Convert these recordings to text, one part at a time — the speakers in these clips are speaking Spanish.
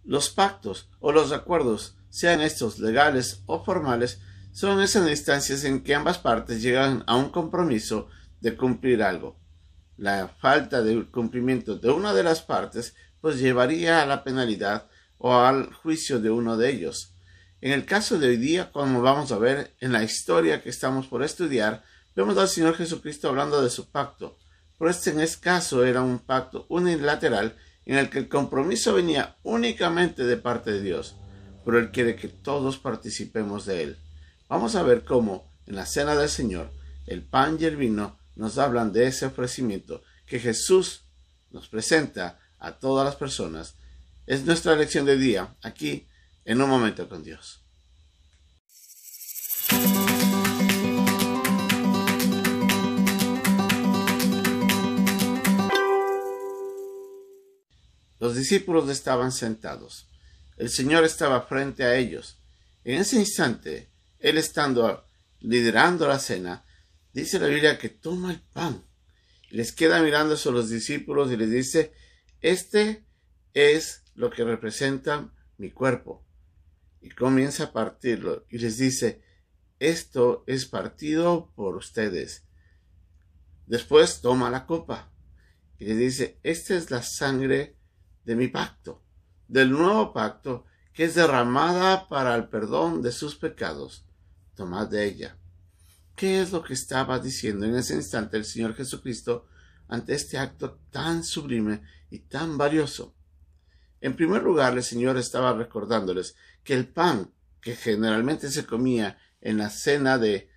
Los pactos o los acuerdos, sean estos legales o formales, son esas instancias en que ambas partes llegan a un compromiso de cumplir algo. La falta de cumplimiento de una de las partes pues llevaría a la penalidad o al juicio de uno de ellos. En el caso de hoy día, como vamos a ver en la historia que estamos por estudiar, vemos al Señor Jesucristo hablando de su pacto. Pero en este caso era un pacto unilateral en el que el compromiso venía únicamente de parte de Dios, pero Él quiere que todos participemos de Él. Vamos a ver cómo en la cena del Señor el pan y el vino nos hablan de ese ofrecimiento que Jesús nos presenta a todas las personas. Es nuestra lección de día aquí en Un Momento con Dios. Los discípulos estaban sentados. El Señor estaba frente a ellos. En ese instante, Él estando liderando la cena, dice la Biblia que toma el pan. Y les queda mirando a los discípulos y les dice, este es lo que representa mi cuerpo. Y comienza a partirlo y les dice, esto es partido por ustedes. Después toma la copa y les dice, esta es la sangre de mi pacto, del nuevo pacto que es derramada para el perdón de sus pecados. Tomad de ella. ¿Qué es lo que estaba diciendo en ese instante el Señor Jesucristo ante este acto tan sublime y tan valioso? En primer lugar, el Señor estaba recordándoles que el pan que generalmente se comía en la cena de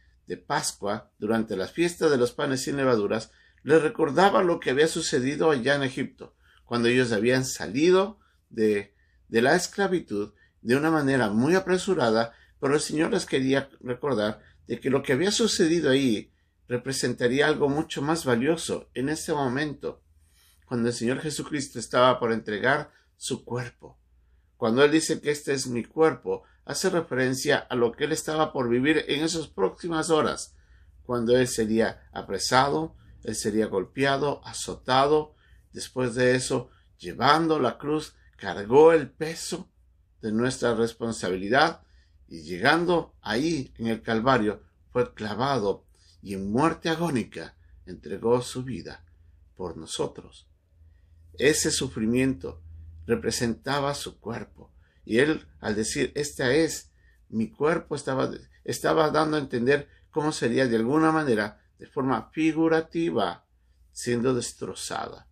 Pascua, durante la fiesta de los panes sin levaduras, les recordaba lo que había sucedido allá en Egipto, cuando ellos habían salido de la esclavitud de una manera muy apresurada, pero el Señor les quería recordar de que lo que había sucedido ahí representaría algo mucho más valioso en ese momento, cuando el Señor Jesucristo estaba por entregar su cuerpo. Cuando Él dice que este es mi cuerpo, hace referencia a lo que Él estaba por vivir en esas próximas horas, cuando Él sería apresado, Él sería golpeado, azotado. Después de eso, llevando la cruz, cargó el peso de nuestra responsabilidad y llegando ahí en el Calvario, fue clavado y en muerte agónica entregó su vida por nosotros. Ese sufrimiento representaba su cuerpo y Él, al decir, esta es mi cuerpo, estaba dando a entender cómo sería de alguna manera, de forma figurativa, siendo destrozada.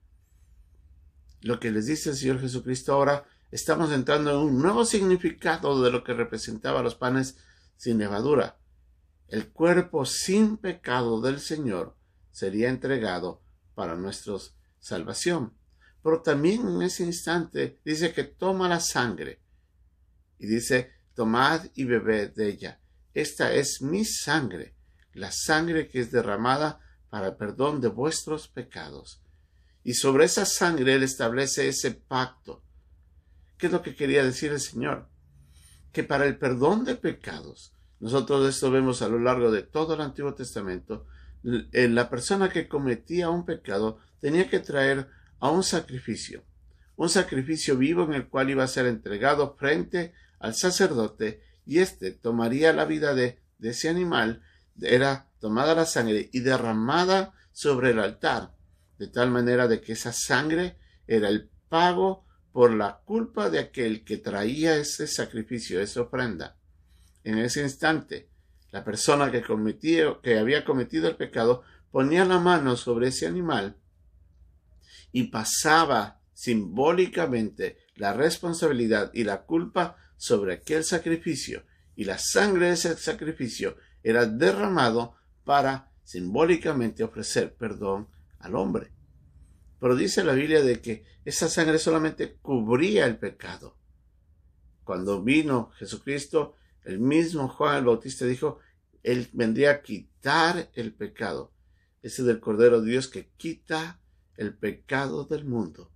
Lo que les dice el Señor Jesucristo ahora, estamos entrando en un nuevo significado de lo que representaba los panes sin levadura. El cuerpo sin pecado del Señor sería entregado para nuestra salvación. Pero también en ese instante dice que toma la sangre y dice, tomad y bebed de ella. Esta es mi sangre, la sangre que es derramada para el perdón de vuestros pecados. Y sobre esa sangre Él establece ese pacto. ¿Qué es lo que quería decir el Señor? Que para el perdón de pecados, nosotros esto vemos a lo largo de todo el Antiguo Testamento, la persona que cometía un pecado tenía que traer a un sacrificio vivo en el cual iba a ser entregado frente al sacerdote, y éste tomaría la vida de ese animal, era tomada la sangre y derramada sobre el altar, de tal manera de que esa sangre era el pago por la culpa de aquel que traía ese sacrificio, esa ofrenda. En ese instante, la persona que había cometido el pecado ponía la mano sobre ese animal y pasaba simbólicamente la responsabilidad y la culpa sobre aquel sacrificio, y la sangre de ese sacrificio era derramado para simbólicamente ofrecer perdón al hombre. Pero dice la Biblia de que esa sangre solamente cubría el pecado. Cuando vino Jesucristo, el mismo Juan el Bautista dijo, Él vendría a quitar el pecado. Ese es el Cordero de Dios que quita el pecado del mundo.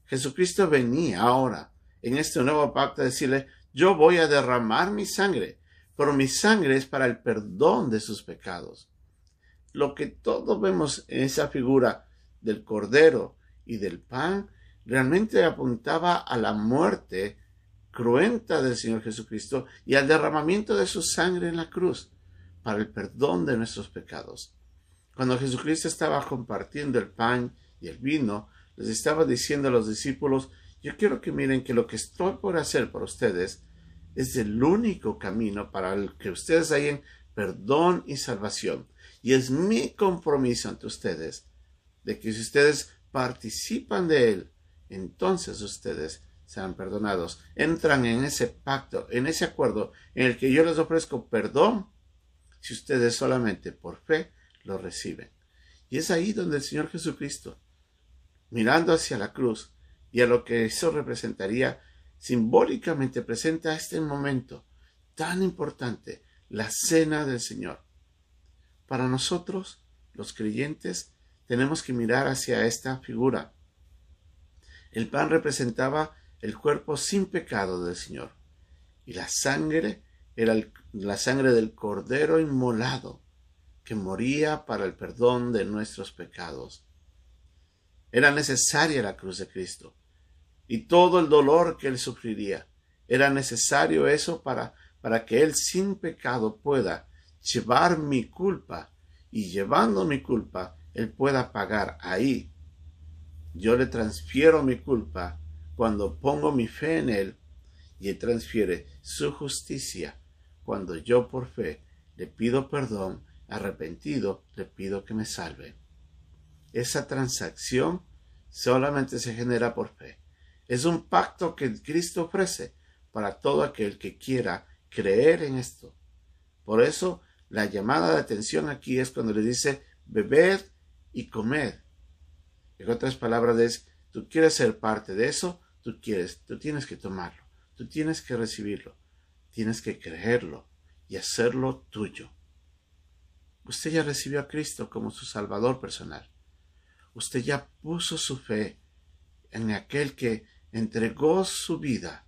Jesucristo venía ahora en este nuevo pacto a decirle, yo voy a derramar mi sangre, pero mi sangre es para el perdón de sus pecados. Lo que todos vemos en esa figura del Cordero y del pan realmente apuntaba a la muerte cruenta del Señor Jesucristo y al derramamiento de su sangre en la cruz para el perdón de nuestros pecados. Cuando Jesucristo estaba compartiendo el pan y el vino, les estaba diciendo a los discípulos: yo quiero que miren que lo que estoy por hacer por ustedes es el único camino para el que ustedes hayan perdón y salvación. Y es mi compromiso ante ustedes de que si ustedes participan de él, entonces ustedes sean perdonados. Entran en ese pacto, en ese acuerdo en el que yo les ofrezco perdón si ustedes solamente por fe lo reciben. Y es ahí donde el Señor Jesucristo, mirando hacia la cruz y a lo que eso representaría, simbólicamente presenta este momento tan importante, la cena del Señor. Para nosotros, los creyentes, tenemos que mirar hacia esta figura. El pan representaba el cuerpo sin pecado del Señor, y la sangre era la sangre del Cordero inmolado, que moría para el perdón de nuestros pecados. Era necesaria la cruz de Cristo y todo el dolor que él sufriría. Era necesario eso para que él sin pecado pueda llevar mi culpa, y llevando mi culpa él pueda pagar ahí. Yo le transfiero mi culpa cuando pongo mi fe en él, y él transfiere su justicia cuando yo por fe le pido perdón, arrepentido, le pido que me salve. Esa transacción solamente se genera por fe. Es un pacto que Cristo ofrece para todo aquel que quiera creer en esto. Por eso la llamada de atención aquí es cuando le dice: bebed y comed. En otras palabras es: tú quieres ser parte de eso, tú tienes que tomarlo, tú tienes que recibirlo, tienes que creerlo y hacerlo tuyo. Usted ya recibió a Cristo como su Salvador personal. Usted ya puso su fe en aquel que entregó su vida.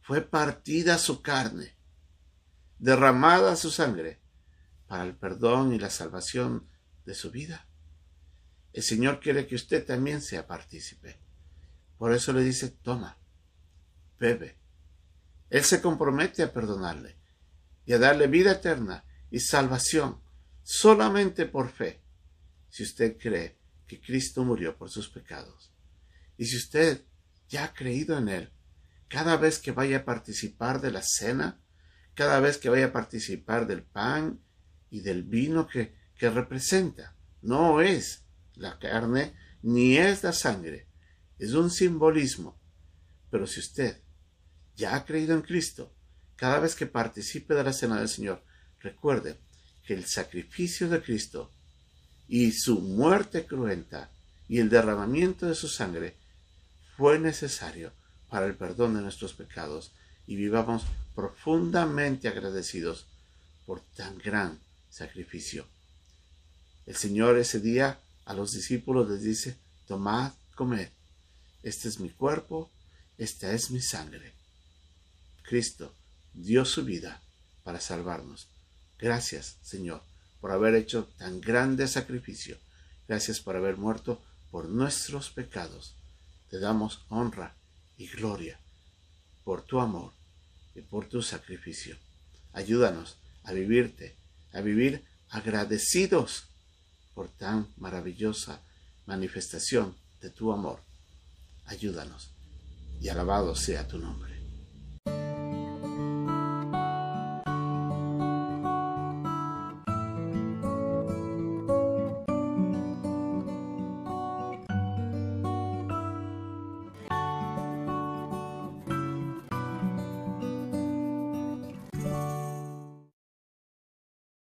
Fue partida su carne, derramada su sangre para el perdón y la salvación de su vida. El Señor quiere que usted también sea partícipe. Por eso le dice: toma, bebe. Él se compromete a perdonarle y a darle vida eterna y salvación solamente por fe, si usted cree que Cristo murió por sus pecados. Y si usted ya ha creído en él, cada vez que vaya a participar de la cena, cada vez que vaya a participar del pan y del vino que representa, no es la carne ni es la sangre, es un simbolismo. Pero si usted ya ha creído en Cristo, cada vez que participe de la cena del Señor, recuerde que el sacrificio de Cristo y su muerte cruenta y el derramamiento de su sangre fue necesario para el perdón de nuestros pecados, y vivamos profundamente agradecidos por tan gran sacrificio. El Señor ese día a los discípulos les dice: tomad, comed, este es mi cuerpo, esta es mi sangre. Cristo dio su vida para salvarnos. Gracias, Señor, por haber hecho tan grande sacrificio. Gracias por haber muerto por nuestros pecados. Te damos honra y gloria por tu amor y por tu sacrificio. Ayúdanos a vivirte, a vivir agradecidos por tan maravillosa manifestación de tu amor. Ayúdanos, y alabado sea tu nombre.